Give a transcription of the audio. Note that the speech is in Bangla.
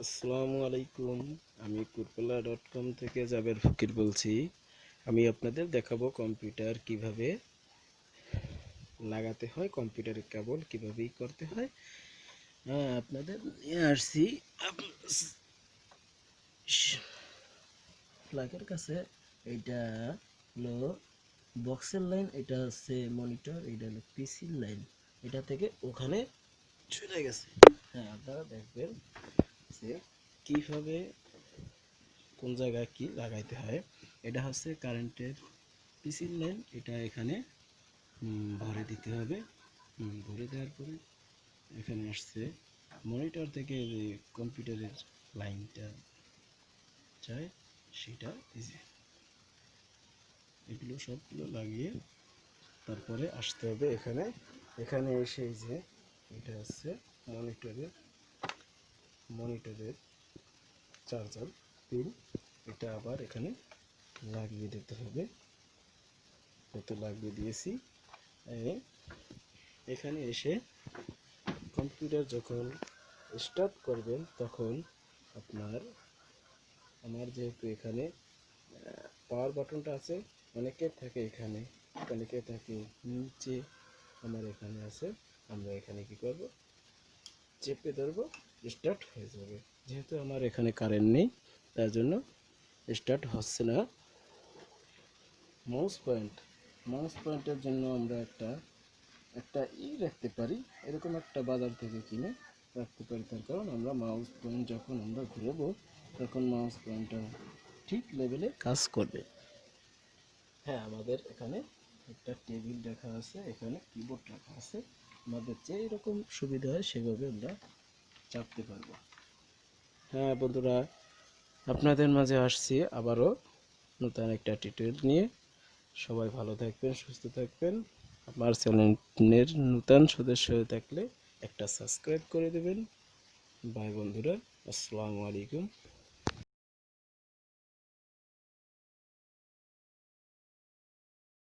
আসসালামু আলাইকুম। আমি tutorial.ক থেকে জাবের ফকির বলছি। আমি আপনাদের দেখাবো কম্পিউটার কিভাবে লাগাতে হয়, কম্পিউটারের কেবল কিভাবে করতে হয়। আপনাদের নিয়ে আসছি প্লাগের কাছে। এইটা হলো বক্সের লাইন, এটা হচ্ছে মনিটর, এটা হলো পিসির লাইন। এটা থেকে ওখানে চলে গেছে। আপনারা দেখবেন যে কিভাবে কোন জায়গায় কি লাগাইতে হয়। এটা হচ্ছে কারেন্টের পিসির লাইন, এটা এখানে ভরে দিতে হবে। ভরে দেওয়ার পরে এখানে আসছে মনিটর থেকে যে কম্পিউটারের লাইনটা চাই সেটা এগুলো সবগুলো লাগিয়ে তারপরে আসতে হবে এখানে। এখানে এসে এই যে এটা হচ্ছে মনিটরের চার্জার পিন, এটা আবার এখানে লাগিয়ে দিতে হবে। তো লাগিয়ে দিয়েছি। এখানে এসে কম্পিউটার যখন স্টার্ট করবেন তখন আমার যেহেতু এখানে পাওয়ার বাটনটা আছে, অনেকের থাকে এখানে, অনেকের থাকে নিচে, আমার এখানে আছে। আমরা এখানে কি করব, চেপে ধরবো, স্টার্ট হয়ে যাবে। যেহেতু আমার এখানে কারেন্ট নেই তার জন্য স্টার্ট হচ্ছে না। মাউস পয়েন্টের জন্য আমরা একটা রাখতে পারি, এরকম একটা বাজার থেকে কিনে রাখতে পারি। তার কারণ আমরা মাউস পয়েন্ট যখন আমরা ঘুরবো তখন মাউস পয়েন্টটা ঠিক লেভেলে কাজ করবে। আমাদের এখানে একটা টেবিল রাখা আছে, এখানে কিবোর্ড রাখা আছে। আমাদের যেই রকম সুবিধা হয় সেভাবে আমরা চাপতে পারবো। বন্ধুরা, আপনাদের মাঝে আসছি আবারও নতুন একটা টিউটোরিয়াল নিয়ে। সবাই ভালো থাকবেন, সুস্থ থাকবেন। আমার চ্যানেলের নতুন সদস্য হয়ে থাকলে একটা সাবস্ক্রাইব করে দেবেন। বাই বন্ধুরা, আসসালামু আলাইকুম।